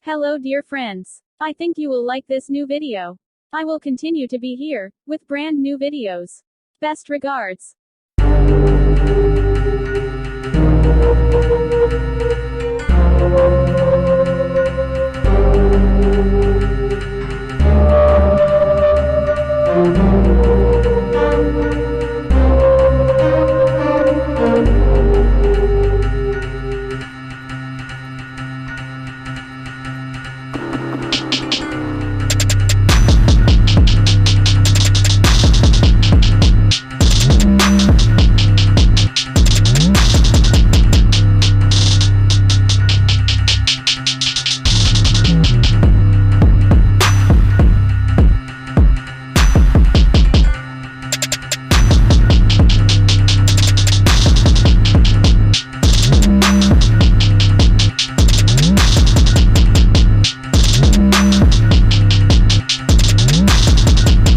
Hello dear friends. I think you will like this new video. I will continue to be here, with brand new videos. Best regards.